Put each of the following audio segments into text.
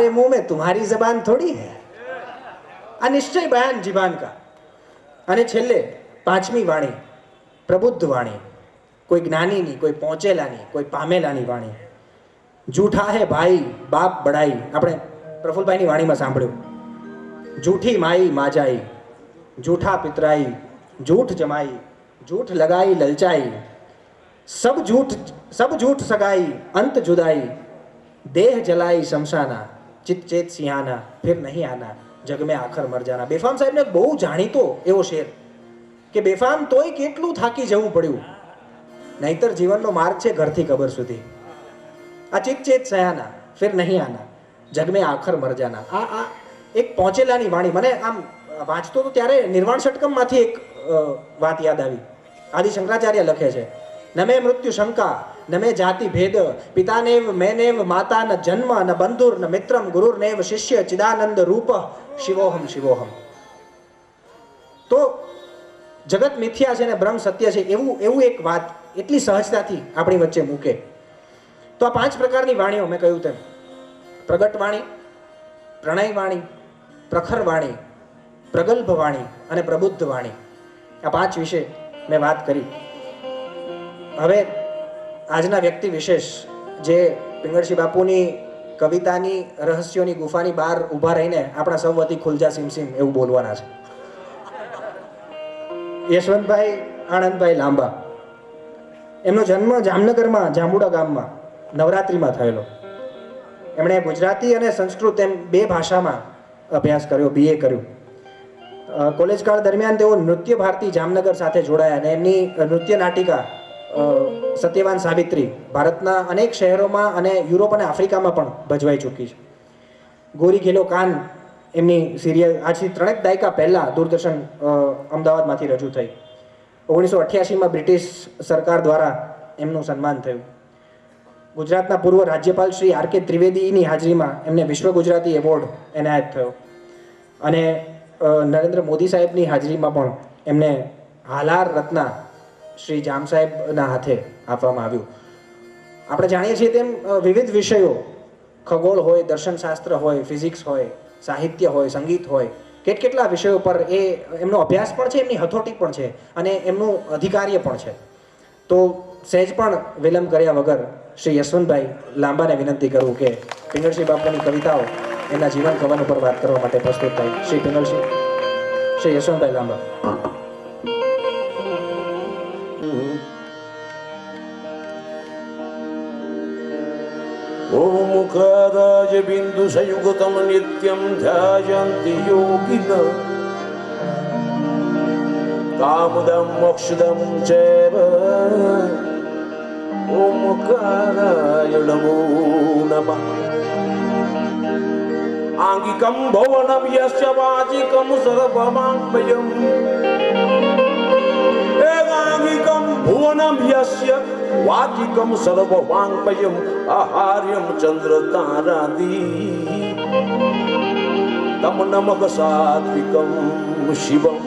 तुम्हारे मुंह में तुम्हारी जबान थोड़ी है। आ निश्चय बयान जीबान का। અને છેલ્લે પાંચમી વાણી પ્રબુદ્ધ વાણી, કોઈ જ્ઞાનીની, કોઈ પહોંચેલાની, કોઈ પામેલાની વાણી. જૂઠા હે ભાઈ બાપ બડાઈ, આપણે પ્રફુલભાઈની વાણીમાં સાંભળ્યું. જૂઠી માઈ માજાઈ, જૂઠા પિતરાઈ, જૂઠ જમાઈ, જૂઠ લગાઈ લલચાઈ, सब झूठ सगाई अंत जुदाई, देह जलाई शमशाना, चित चेत सिंहाना, फिर नहीं आना, जग में आखर मर जाना. બેફામ સાહેબને બહુ જાણીતો એવો શેર કે બેફામ તોય કેટલું થાકી જવું પડ્યું, નહીતર જીવનનો માર્ગ છે ઘરથી કબર સુધી. આ ચિત ચેત સયાના, ફિર નહીં આના, જગ મેં આખર મર જાના. આ એક પહોંચેલાની વાણી. મને આમ વાંચતો તો ત્યારે નિર્વાણ ષટકમમાંથી એક વાત યાદ આવી. આદિ શંકરાચાર્ય લખે છે, न मे मृत्यु शंका न मे जाति भेद, पितानेव मैनेव माता न जन्म न बंधुर न मित्रम गुरुर्नेव शिष्य चिदानंद रूप शिवोहम शिवोहम. તો જગત મિથ્યા છે ને બ્રહ્મ સત્ય છે એવું એક વાત એટલી સહજતાથી આપણી વચ્ચે મૂકે. તો આ પાંચ પ્રકારની વાણીઓ મેં કહ્યું તેમ, પ્રગટ વાણી, પ્રણય વાણી, પ્રખર વાણી, પ્રગલ્ભ વાણી અને પ્રબુદ્ધ વાણી. આ પાંચ વિશે મેં વાત કરી. હવે આજના વ્યક્તિ વિશેષ જે પિંગળશી બાપુની કવિતાની રહસ્યોની ગુફાની બહાર ઊભા રહીને આપણા સૌ વતી ખુલજા સિમસિમ એવું બોલવાના છે. યશવંતભાઈ આનંદભાઈ લાંબા, એમનો જન્મ જામનગરમાં જાંબુડા ગામમાં નવરાત્રિમાં થયેલો. એમણે ગુજરાતી અને સંસ્કૃત એમ બે ભાષામાં અભ્યાસ કર્યો, BA કર્યું. કોલેજ કાળ દરમિયાન તેઓ નૃત્ય ભારતી જામનગર સાથે જોડાયા અને એમની નૃત્ય નાટિકા સત્યવાન સાવિત્રી ભારતના અનેક શહેરોમાં અને યુરોપ અને આફ્રિકામાં પણ ભજવાઈ ચૂકી છે. ગોરી ઘેલો કાન એમની સિરિયલ આજથી 3 દાયકા પહેલાં દૂરદર્શન અમદાવાદમાંથી રજૂ થઈ. 1988માં બ્રિટિશ સરકાર દ્વારા એમનું સન્માન થયું. ગુજરાતના પૂર્વ રાજ્યપાલ શ્રી RK ત્રિવેદીની હાજરીમાં એમને વિશ્વ ગુજરાતી એવોર્ડ એનાયત થયો અને નરેન્દ્ર મોદી સાહેબની હાજરીમાં પણ એમને હાલાર રત્ના શ્રી જામ સાહેબના હાથે આપવામાં આવ્યું. આપણે જાણીએ છીએ તેમ વિવિધ વિષયો, ખગોળ હોય, દર્શનશાસ્ત્ર હોય, ફિઝિક્સ હોય, સાહિત્ય હોય, સંગીત હોય, કેટલા વિષયો પર એમનો અભ્યાસ પણ છે, એમની હથોટી પણ છે અને એમનું અધિકાર્ય પણ છે. તો સહેજ પણ વિલંબ કર્યા વગર શ્રી યશવંતભાઈ લાંબાને વિનંતી કરું કે પિંગળશી બાપુની કવિતાઓ એમના જીવન કવન ઉપર વાત કરવા માટે પ્રસ્તુત થાય. શ્રી યશવંતભાઈ લાંબા. ॐ मुखाराज बिंदु संयुगतम नित्यं ध्यायन्ति योगिनः कामदं मोक्षदं चैव ॐ मुखाराय नमो नमः आंगिकं भवनं यस्य वाचिकं सर्ववाङ्मयम् एकांगिकं भुवनं यस्य वाचिकं सर्ववाङ्मयम् आहार्यं चन्द्रतारादि तं नमः सात्विकं शिवम्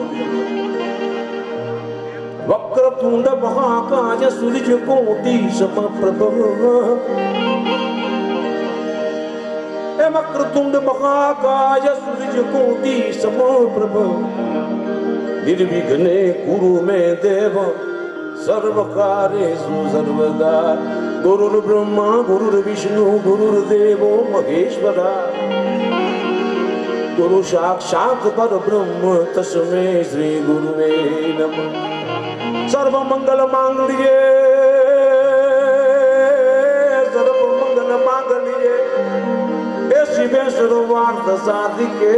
वक्रतुण्ड महाकाय सूर्यकोटि समप्रभ वक्रतुण्ड महाकाय सूर्यकोटि समप्रभ निर्विघ्ने कुरु मे देव सर्वकार्येषु सर्वदा गुरुर्ब्रह्मा गुरुर्विष्णु गुरुर्देवो महेश्वरा गुरु साक्षात् परब्रह्म तस्मै श्री गुरुवे नमः. सर्वमंगल मांगल्ये हे शिवे सर्वार्थ साधिके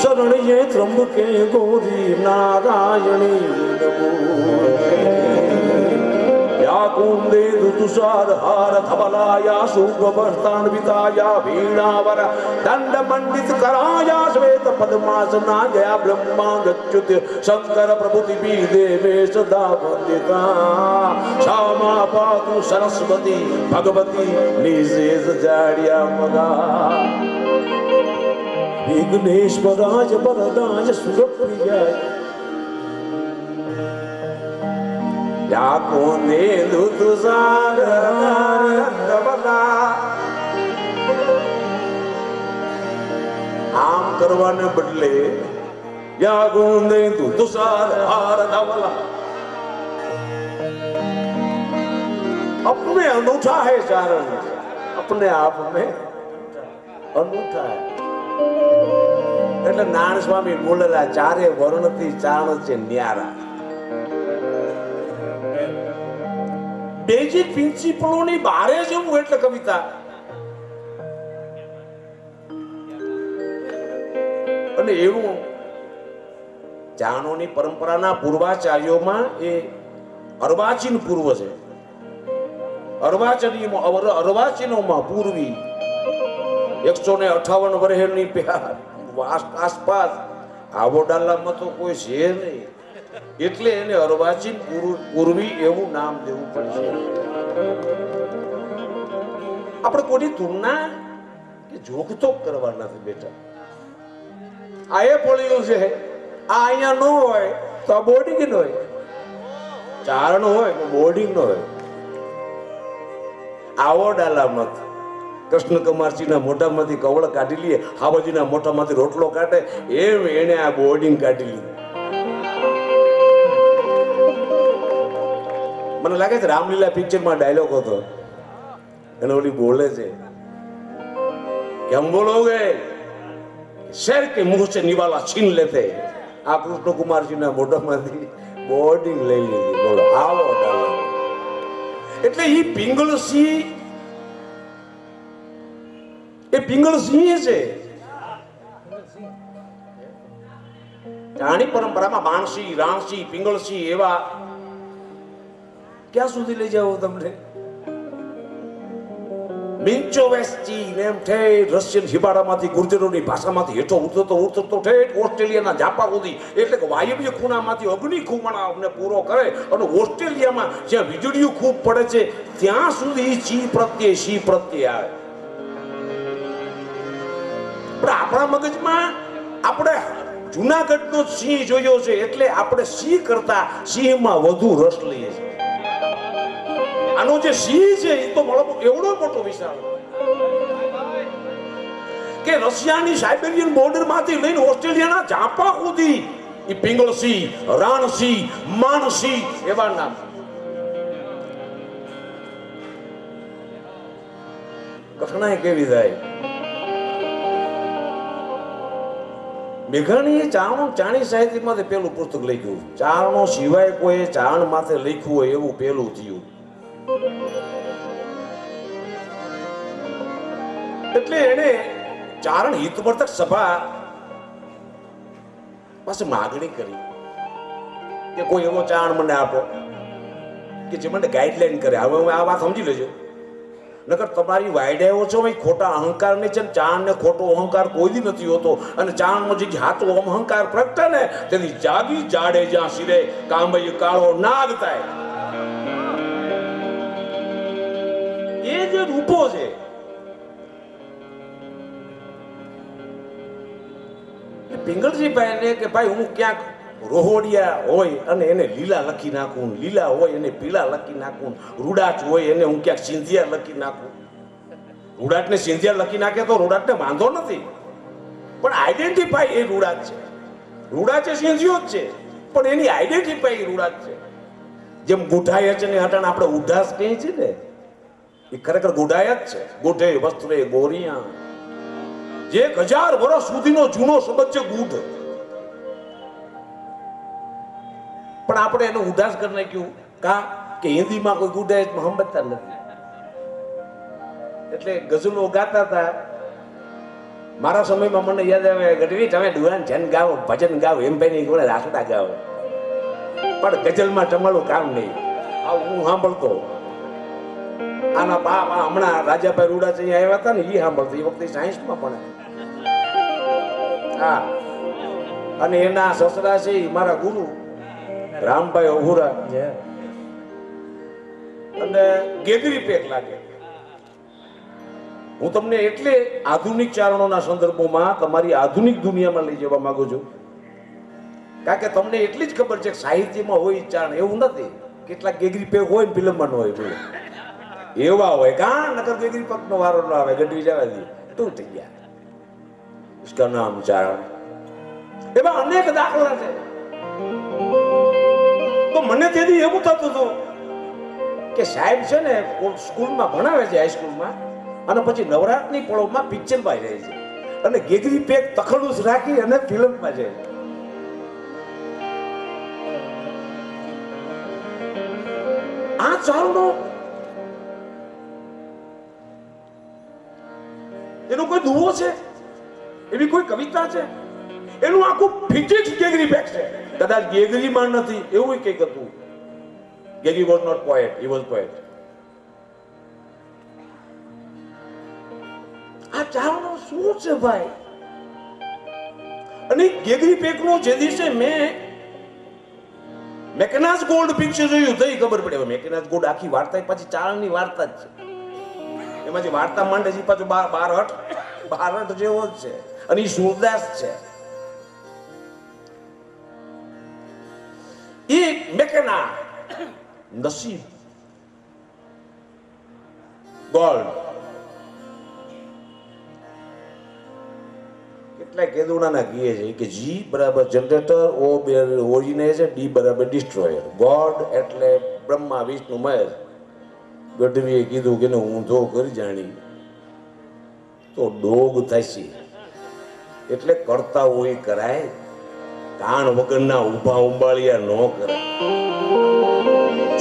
शरण्ये त्र्यंबके गौरी नारायणी नमोस्तुते. या कुंदे ऋतुसार हार धवलाया शुभवर्तान्विताया वीणावर दंड मंडित कराया श्वेत पद्मासनाया ब्रह्मा गच्युत शंकर प्रभुति भी देवे सदा वंदिता. क्षमा पातु सरस्वती भगवती निशेष जाड्या मगा विघ्नेश्वराय वरदाय सुरप्रियाय या कोंदे ऋतुसार धवला करवाने बदले या गोंदे तू तुषार हार धवला अपने अनूठा है चारण अपने आप में अनूठा है એટલે નારાયણ સ્વામી બોલેલા ચારે વર્ણથી ચાણ છે ન્યારા બેઝિક પ્રિન્સિપલોની બહારે જવું એટલે કવિતા અને એવું ચાણોની પરંપરાના પૂર્વાચાર્યોમાં એ અર્વાચીન પૂર્વ છે અર્વાચીનોમાં પૂર્વી 158 વર્ષની આસપાસ આવો ડાલામાં તો કોઈ છે નહીં એટલે એને અર્વાચીન પૂર્વી એવું નામ દેવું પડશે આપણે કોઈની તુલના કે જોખતોક કરવા નથી બેટા આ એ પડ્યું છે આ અહીંયા ન હોય તો આ બોર્ડિંગ ન હોય ચારણ હોય તો બોર્ડિંગ ન હોય આવો ડાલામત કૃષ્ણ કુમારજીના મોઢામાંથી કવળ કાઢી લઈએ હાવાજીના મોઢામાંથી રોટલો કાઢે એમ એને આ બોર્ડિંગ કાઢી લીધું મને લાગે છે રામલીલા પિક્ચરમાં ડાયલોગ હતો એને ઓલી બોલે છે કે હમ બોલોગે શેર કે મુંહ સે નિવાલા છીન લેતે આ કૃષ્ણ કુમારજીના મોઢામાંથી બોર્ડિંગ લઈ લીધી બોલો આવો ડાયલોગ એટલે ઈ પિંગળસિંહ એ પિંગળસિંહ છે રાણી પરંપરામાં બાણસિંહ રાણસિંહ પિંગળસિંહ એવા ક્યાં સુધી લઈ જાવ તમને મિન્ચોવેસ્ચી નેમ ઠેઠ રશિયન હિબાડામાંથી ગુર્જરોની ભાષામાંથી હેઠો ઉતરતો ઠેઠ ઓસ્ટ્રેલિયાના જાપા સુધી એટલે કે વાયવ્ય ખૂણામાંથી અગ્નિ ખૂણા અમને પૂરો કરે અને ઓસ્ટ્રેલિયામાં જ્યાં વીજળીઓ ખૂબ પડે છે ત્યાં સુધી સી પ્રત્યે આવે પણ આપણા મગજમાં આપણે જુનાગઢનો સિંહ જોયો છે એટલે આપણે સિંહ કરતા સિંહમાં વધુ રસ લઈએ છીએ આનો જે સિંહ છે એ તો એવડો મોટો વિશાળ કે રશિયાની સાઇબેરિયન બોર્ડર માંથી લઈને ઓસ્ટ્રેલિયાના જાપા સુધી એ પિંગળસિંહ રાણસિંહ માનસિંહ એવા નામ કઠણાઈ કેવી થાય મેઘાણીએ ચાણી સાહિત્યમાંથી પેલું પુસ્તક લખ્યું ચારણો સિવાય કોઈ ચારણ માથે લખ્યું હોય એવું પેલું થયું એટલે એને ચારણ હિતવર્ધક સભા પાસે માગણી કરી કે કોઈ એવો ચારણ મને આપો કે જે મને ગાઈડલાઈન કરે હવે આ વાત સમજી લેજો નકર તમારી વાયડાઓ છો ભાઈ ખોટા અહંકાર ને છે ચાણ ને ખોટો અહંકાર કોઈ દી નથી હોતો અને ચાણનો જે હાથો અહંકાર પ્રગટે ને તેની જાગી જાડે જ્યાં શિરે કામય કાળો નાગ થાય એ જે રૂપો છે પિંગળજીભાઈ ને કે ભાઈ હું ક્યાંક રોહોડિયા હોય અને એને લીલા લખી નાખું લીલા હોય એને પીળા લખી નાખું રૂડાચ હોય એને હું ક્યાંક સિંધિયા લખી નાખું રૂડાચને સિંધિયા લખી નાખે તો રૂડાચને વાંધો નથી પણ આઈડેન્ટિફાઈ એ રૂડાચ છે રૂડાચ એ સિંધિયો જ છે પણ એની આઈડેન્ટિફાઈ એ રૂડાચ છે જેમ ગુઢાય છે ને હટાણ આપણે ઉઢાસ કહીએ છીએ ને એ ખરેખર ગુઢાય જ છે ગુઢે વસ્ત્રે ગોરિયા જે 1000 વર્ષ સુધીનો જૂનો શબ્દ છે ગુઢ પણ આપણે એનો ઉદાસ કરી નાખ્યું કે હિન્દીમાં કોઈ ગુઢાય સમજતા નથી એટલે ગઝલો ગાતા હતા મારા સમયમાં મને યાદ આવે ગઢવી તમે દુરાન જન ગાઓ ભજન ગાઓ એમ ભાઈ ની ગોળે રાસડા ગાઓ પણ ગઝલમાં તમારું કામ નહીં આવું હું સાંભળતો આના બાપ હમણાં રાજાભાઈ રૂડા અહીંયા આવ્યા હતા ને એ સાંભળતો એ વખતે સાયન્સમાં પણ હા અને એના સસરા છે મારા ગુરુ રામભાઈ અહુરા અને ગેગરી પેક લાગે હું તમને એટલે આધુનિક ચારણોના સંદર્ભોમાં તમારી આધુનિક દુનિયામાં લઈ જવા માંગુ છું કારણ કે તમને એટલી જ ખબર છે કે સાહિત્યમાં હોય ચારણ એવું નથી કેટલાક ગેગરી પેક હોય ને ફિલ્મમાં ન હોય એવા હોય કા નકર ગેગરી પેક નો વારો ન આવે ગઢવી જવા દે તું થઈ ગયા इसका नाम चारण. એવા અનેક દાખલા છે. તો મને તેથી એવું થતું હતું કે સાહેબ છે ને સ્કૂલમાં ભણાવે છે, હાઈસ્કૂલમાં, અને પછી નવરાત્રિની પળોમાં પિક્ચરમાં રહે છે અને ગેગરી પેક તખડુસ રાખી અને ફિલ્મમાં જાય. આ ચારણો એનો કોઈ દુવો છે, એવી કોઈ કવિતા છે, એનું આખું ફિઝિક્સ ગેગરી પેક છે. કદાચ ગેગરીમાં નથી એવું કંઈક હતું. Gregory was not poet, he was poet. આ ચારણો શું છે ભાઈ? અને ગેગરી પેકનો જે દિવસે મેં મેકનાઝ ગોલ્ડ પિક્ચર જોયું તો ખબર પડે. મેકનાઝ ગોલ્ડ આખી વાર્તા પછી ચારણની વાર્તા જ છે. એમાં જે વાર્તા માંડે છે પાછું બારહટ જેવો જ છે અને એ સુરદાસ છે. એ મેકના નસીબ ગોલ્ડ કેટલાય કેદુડાના કહે છે કે જી બરાબર જનરેટર, ઓ ઓરિજિનેટર, ડી બરાબર ડિસ્ટ્રોયર. ગોડ એટલે બ્રહ્મા વિષ્ણુ મહેશ. ગઢવીએ કીધું કે ઊંધો કરી જાણી તો ડોગ થશે. એટલે કરતા હોય કરાય, કાન વગરના ઉભા ઉંબાળિયા ન કરાય.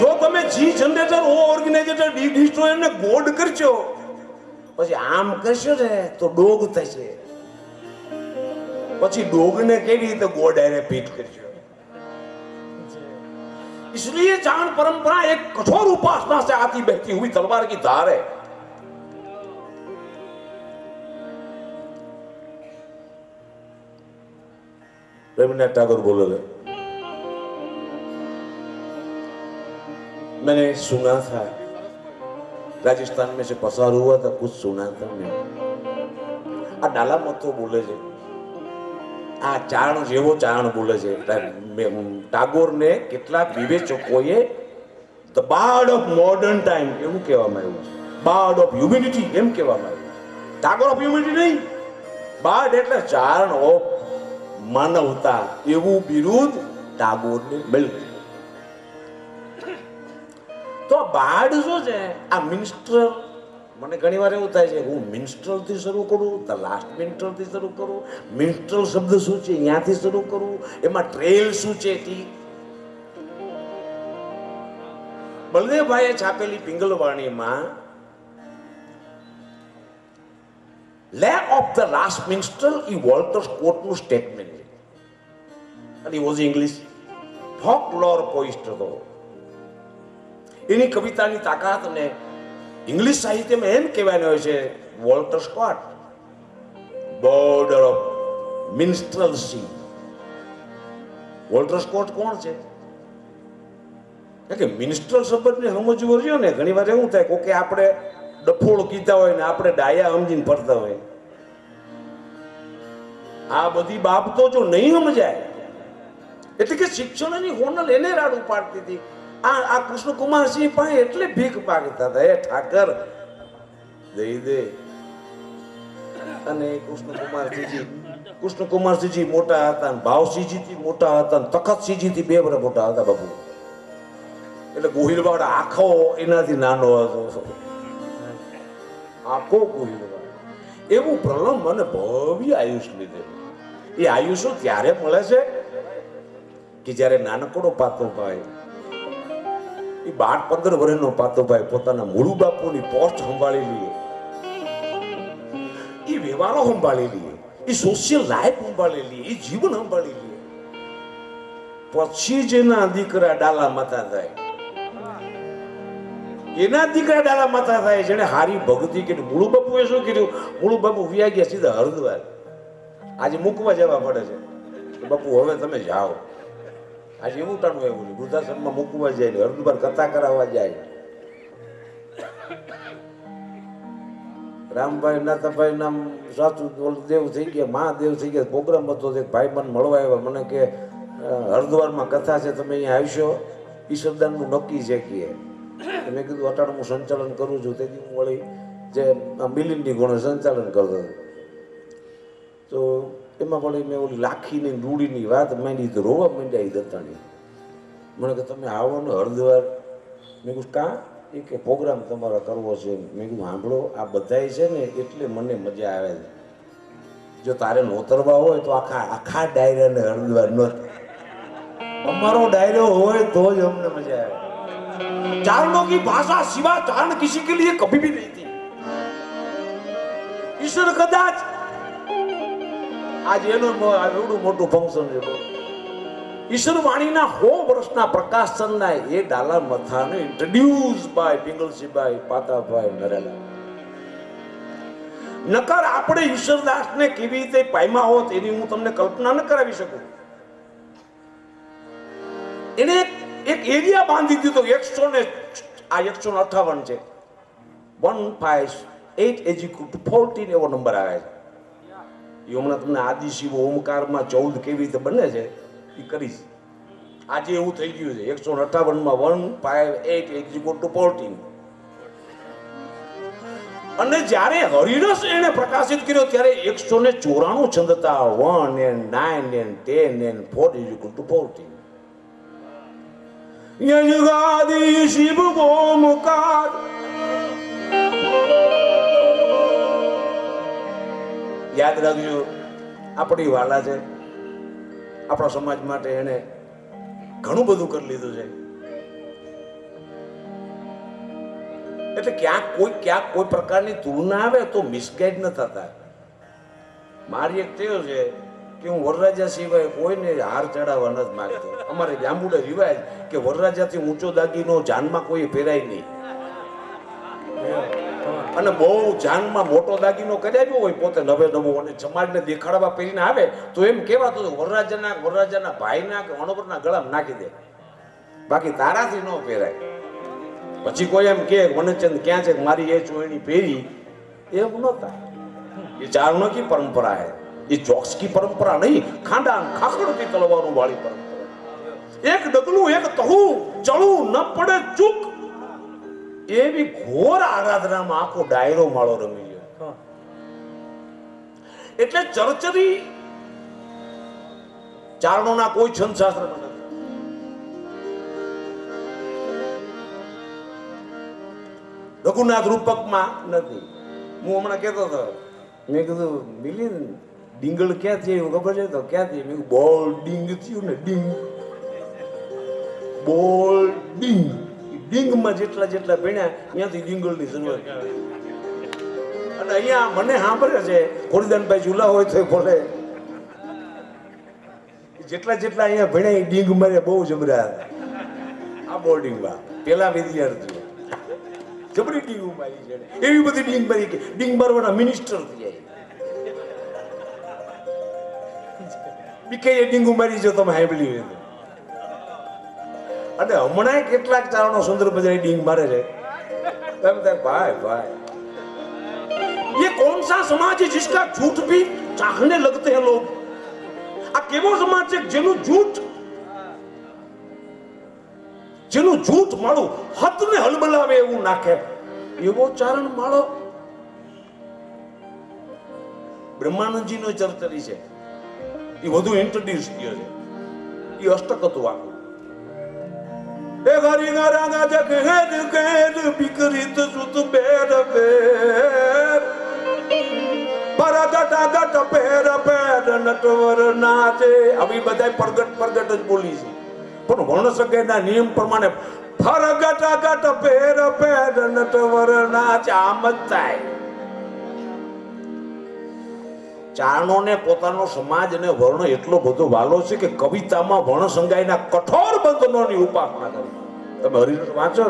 જો તમે જી જનરેટર, ઓ ઓર્ગેનાઇઝેટર, ડી ડિસ્ટ્રોયર ને ગોડ કરશો, પછી આમ કરશો ને તો ડોગ થશે. પછી ડોગને કેવી રીતે ગોડ આરે પીટ કરશો? इसलिए चाण परंपरा एक कठोर उपासना से आती बहती हुई तलवार की धार है. रविन्द्रनाथ टैगोर बोले थे, मैंने सुना था, राजस्थान में से पसार हुआ था, कुछ सुना था मैं. आ डाला मतो बोले છે, આ ચારણ જેવો ચારણ બોલે છે. ટાગોરને કેટલાક વિવેચકોએ the bard of modern time એવું કહેવામાં આવ્યું છે. બાર્ડ ઓફ હ્યુમેનિટી એમ કહેવામાં આવ્યું છે. ટાગોર ઓફ હ્યુમેનિટી નહીં, બાર્ડ એટલે ચારણ ઓફ માનવતા એવું બિરુદ ટાગોરને મળ્યું. તો બાર્ડ શું છે? આ મિનિસ્ટર, મને ઘણી વાર એવું થાય છે હું મિનિસ્ટ્રલ થી શરૂ કરું, ધ લાસ્ટ મિનિસ્ટ્રલ થી શરૂ કરું. મિનિસ્ટ્રલ શબ્દ શું છે ત્યાંથી શરૂ કરું, એમાં ટ્રેલ શું છે. બલદેવભાઈએ છાપેલી પિંગલવાણીમાં lay of the last minstrel એ વોલ્ટર સ્કોટનું સ્ટેટમેન્ટ છે. અને એ વોઝ ઇંગ્લિશ ફોકલોર પોઈસ્ટ હતો. એની કવિતાની તાકાત અને ઇંગ્લિશ સાહિત્યમાં એમ કહેવાનું હોય છે, Walter Scott border of minstrelsy. Walter Scott કોણ છે? કે મિનિસ્ટ્રલ શબ્દને સમજવું રહ્યો ને, ઘણી વાર એવું થાય કે આપણે ડફોળ કીધા હોય ને આપણે ડાયા સમજીને ફરતા હોય. આ બધી બાબતો જો નહીં સમજાય, એટલે કે શિક્ષણની હોનલ એને રાડું પાડતી હતી. આ કૃષ્ણકુમારસિંહ પાસે એટલે ભીખ માગતા હતા, એ ઠાકર દઈ દે. અને કૃષ્ણકુમારસિંહજી મોટા હતા, ભાવસિંહજી મોટા હતા, તખતસિંહજી 2 વર્ષ મોટા હતા બાબુ. એટલે ગોહિલવાડ આખો એનાથી નાનો હતો, આખો ગોહિલવાડ. એવું પ્રલંબ અને ભવ્ય આયુષ લીધેલું. એ આયુષો ત્યારે મળે છે કે જયારે નાનકડો પાતો ભાઈ, એ 12-15 વર્ષનો પાતો ભાઈ પોતાના મૂળુ બાપુની પોસ્ટ સંભાળી લે, એ વ્યવહારો સંભાળી લે, એ સોશિયલ લાઈફ સંભાળી લે, એ જીવન સંભાળી લે. પછી જેના દીકરા ડાલા માતા થાય, એના દીકરા ડાલા માતા થાય, જેને હારી ભક્તિ કરી. મૂળુ બાપુએ શું કર્યું? મૂળુ બાપુ વ્યા ગયા સીધા હરિદ્વાર. આજે મૂકવા જવા પડે છે, બાપુ હવે તમે જાઓ. આજે એવું ટાણું એવું છે, વૃદ્ધાશ્રમમાં મૂકવા જાય, હરિદ્વાર કથા કરાવવા જાય. રામભાઈ નાતાભાઈ નામ સાચું દેવ થઈ ગયા, મહાદેવ થઈ ગયા. પ્રોગ્રામ હતો, ભાઈ મને મળવા આવ્યા, મને કે હરિદ્વારમાં કથા છે, તમે અહીંયા આવશો? ઈશ્વરદાનનું નક્કી છે કે. મેં કીધું અટાણે હું સંચાલન કરું છું. તેથી હું વળી જે મિલિંદની ગુણે સંચાલન કરતો હતો. તો એમાં વળી મેં ઓલી લાખીની રૂડીની વાત માંડી તો રોવા માંડ્યા એ દત્તાણી. મને કે તમે આવો ને હરિદ્વાર. મેં કીધું કાં? એ કે પ્રોગ્રામ તમારો કરવો છે. મેં કીધું સાંભળો, આ બધાય છે ને એટલે મને મજા આવે છે. જો તારે નોતરવા હોય તો આખા ડાયરાને હરિદ્વાર નોત. અમારો ડાયરો હોય તો જ અમને મજા આવે. चारणों की भाषा सिवा चारण किसी के लिए कभी भी नहीं थी. ईश्वर कदाच आज એનું એવડું મોટું ફંક્શન છે. ઈશ્વર વાણીના 100 વર્ષના પ્રકાશનના એ ડાલા મથાને ઇન્ટ્રોડ્યુસ બાય પિંગલસિંહભાઈ પાતાભાઈ નરેલા. નકર આપણે ઈશ્વરદાસને કેવી રીતે પામ્યા હોત એની હું તમને કલ્પના ન કરાવી શકું. એને એક એરિયા બાંધી દીધો. 100 ને આ 158 છે. 158 એવો નંબર આવે છે. એ હમણાં તમને આદિ શિવ ઓમકારમાં 14 કેવી રીતે બને છે એ કરીશ. આજે એવું થઈ ગયું છે 158 માં 158 અને જ્યારે હરિરસ એને પ્રકાશિત કર્યો ત્યારે 194 છંદ હતા. 1 and 9 and 10 and 4 યજગાદી Shiv Omkar. યાદ રાખજો, આપણી વાલા છે. આપણા સમાજ માટે એને ઘણું બધું કરી લીધું છે. એટલે ક્યાંક કોઈ પ્રકારની તુલના આવે તો મિસગાઈડ ન થતા. મારી એક ટેવ છે કે હું વરરાજા સિવાય કોઈને હાર ચડાવવા નથી માંગતો. અમારે જાંબુડે રિવાજ કે વરરાજાથી ઊંચો દાગીનો જાનમાં કોઈ પહેરાય નહીં. અને બહુ જાનમાં મોટો દાગીનો કરાવ્યો હોય પોતે નવે નવો અને સમાજને દેખાડવા પહેરીને આવે તો એમ કહેવાતું વરરાજાના ભાઈના કે અણબરના ગળામાં નાખી દે, બાકી તારાથી ન પહેરાય. પછી કોઈ એમ કે વનચંદ ક્યાં છે, મારી એ ચોયણી પહેરી, એમ નહોતા. એ ચારણો કી પરંપરા है, ये जोक्स की परंपरा नहीं, खांडा खाखड़ की तलवारों वाली परंपरा. एक डगलू एक तहु चलू न પડે ચૂક એવી ઘોર આરાધનામાં આખો ડાયરો માળો રમી ગયો. એટલે ચરચરી ચારણોના કોઈ છંદ શાસ્ત્રમાં નથી. રઘુનાથ રૂપકમાં નથી. હું હમણાં કહેતો હતો, મેં કીધું મિલિંદ ડીંગલ ક્યાં થયું ખબર છે? તો ક્યાં થયું? મેં બોલ ડીંગ થયું ને, ડીંગ બોલ ડીંગ. ડીંગમાં જેટલા ભણ્યા ત્યાંથી ડીંગલની શરૂઆત. અને અહીંયા મને સાંભળે છે ખોડીદાનભાઈ ઝુલા હોય તો બોલે જેટલા અહીંયા ભણ્યા એ ડીંગ મારે બહુ જબરા હતા. આ બોર્ડિંગમાં પેલા વિદ્યાર્થીઓ જબરી ડીંગ મારી છે. એવી બધી ડીંગ મારી કે ડીંગ મારવાના મિનિસ્ટર થઈ જાય. બીકે એ ડીંગ મારી જો તમે સાંભળી હોય તો. અને હમણાં કેટલાક ચારણો સુંદર બજારી ડીંગ મારે છે. भाई ये कौन सा समाज है जिसका झूठ भी चाहने लगते हैं लोग? આ કેવો સમાજ છે જેનું જૂઠ માળું હદને હલબલાવે એવું નાખે એવો ચારણ માળો બ્રહ્માનંદજી નો ચર્ચરી છે. એ વધુ ઇન્ટ્રોડ્યુસ થયો છે. એ અષ્ટક હતું આખું. એ ગરી ગરાગા જગ હેદ કેદ બિકરીત સુત બેર બેર પરગટા ગટ પેર પેર નટવર નાચે. આવી બધાય પરગટ જ બોલી છે, પણ વર્ણ સગાઈના નિયમ પ્રમાણે ફરગટા ગટ પેર પેર નટવર નાચે આમ જ થાય. ચારણોને પોતાનો સમાજ અને વર્ણ એટલો બધો વાલો છે કે કવિતામાં વર્ણ સંગાઈના કઠોર બંધનોની ઉપાસના કરી. તમે હરિરસ વાંચો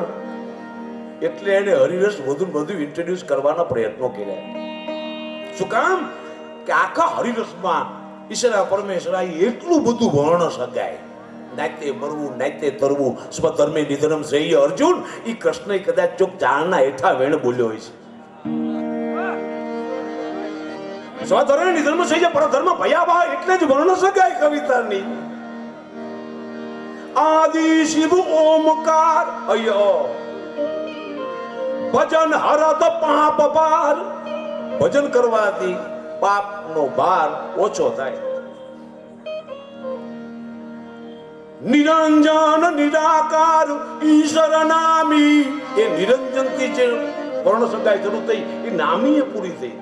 એટલે એને હરિરસ વધુ ઇન્ટ્રોડ્યુસ કરવાના પ્રયત્નો કર્યા. શું કામ? કે આખા હરિરસમાં ઈશ્વરા પરમેશ્વરા એટલું બધું વર્ણ સંગાય. નાતે મરવું નાતે તરવું સ્વધર્મે નિધનમ શ્રેય અર્જુન. એ કૃષ્ણ કદાચ ચોક ચારણના હેઠા વેણ બોલ્યો હોય છે. સ્વધર્મ નિધર્મ શ્રેય પરધર્મ ભયાવહ એટલે જ વર્ણ સગાય કવિતાની. આદિ શિવ ઓમકાર અયો ભજન હરત પાપ પાર. ભજન કરવાથી પાપનો ભાર ઓછો થાય. નિરંજન નિરાકાર ઈશ્વર નામી, એ નિરંજનથી જે વર્ણ સગાઈ શરૂ થઈ એ નામીએ પૂરી થઈ.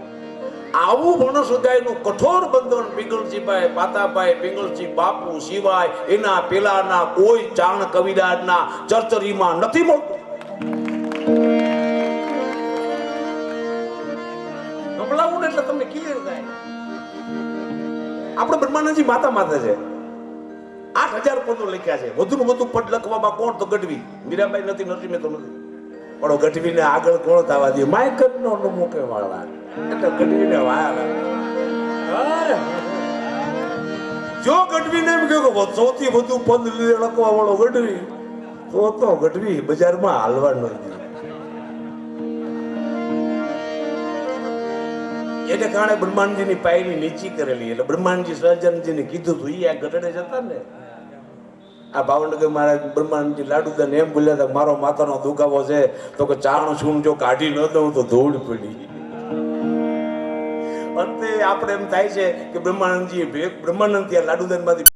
આવું વર્ણ સગાઈનું કઠોર બંધન પિંગળજીભાઈ, પાતાભાઈ, પિંગળજી બાપુ સિવાય એના પેલાના કોઈ ચાણ કવિરાજના ચરચરીમાં નથી મળતું. સંભળાવું ને એટલે તમને ક્લિયર થાય. આપણે બ્રહ્માનંદજી માતા માથે છે 8000 પદો લખ્યા છે. વધુ વધુ પદ લખવામાં કોણ? તો ગઢવી. મીરાબાઈ નથી, નરસિંહ મહેતા નથી, પણ ગઢવીને આગળ કોણ થવા દે? માયક જ નો મૂકે વાળવા, એટલે ગઢવીને વાળા. જો ગઢવીને એમ કહ્યું કે સૌથી વધુ પદ લખવા વાળો ગઢવી, તો ગઢવી બજારમાં હાલવા નથી. એને કારણે બ્રહ્માંડજીની પાયરી નીચી કરેલી. એટલે બ્રહ્માંડજી સહજાનંદજીને કીધું હતું, ઈ આ ગઢડે જતા ને, આ ભાવનગર મહારાજ બ્રહ્માંડજી લાડુદાને એમ બોલ્યા હતા, મારો માથાનો દુખાવો છે, તો કે ચારણ છું જો કાઢી ન દઉં તો ધૂળ પડી. અંતે આપણે એમ થાય છે કે બ્રહ્માનંદજી લાડુદાન માંથી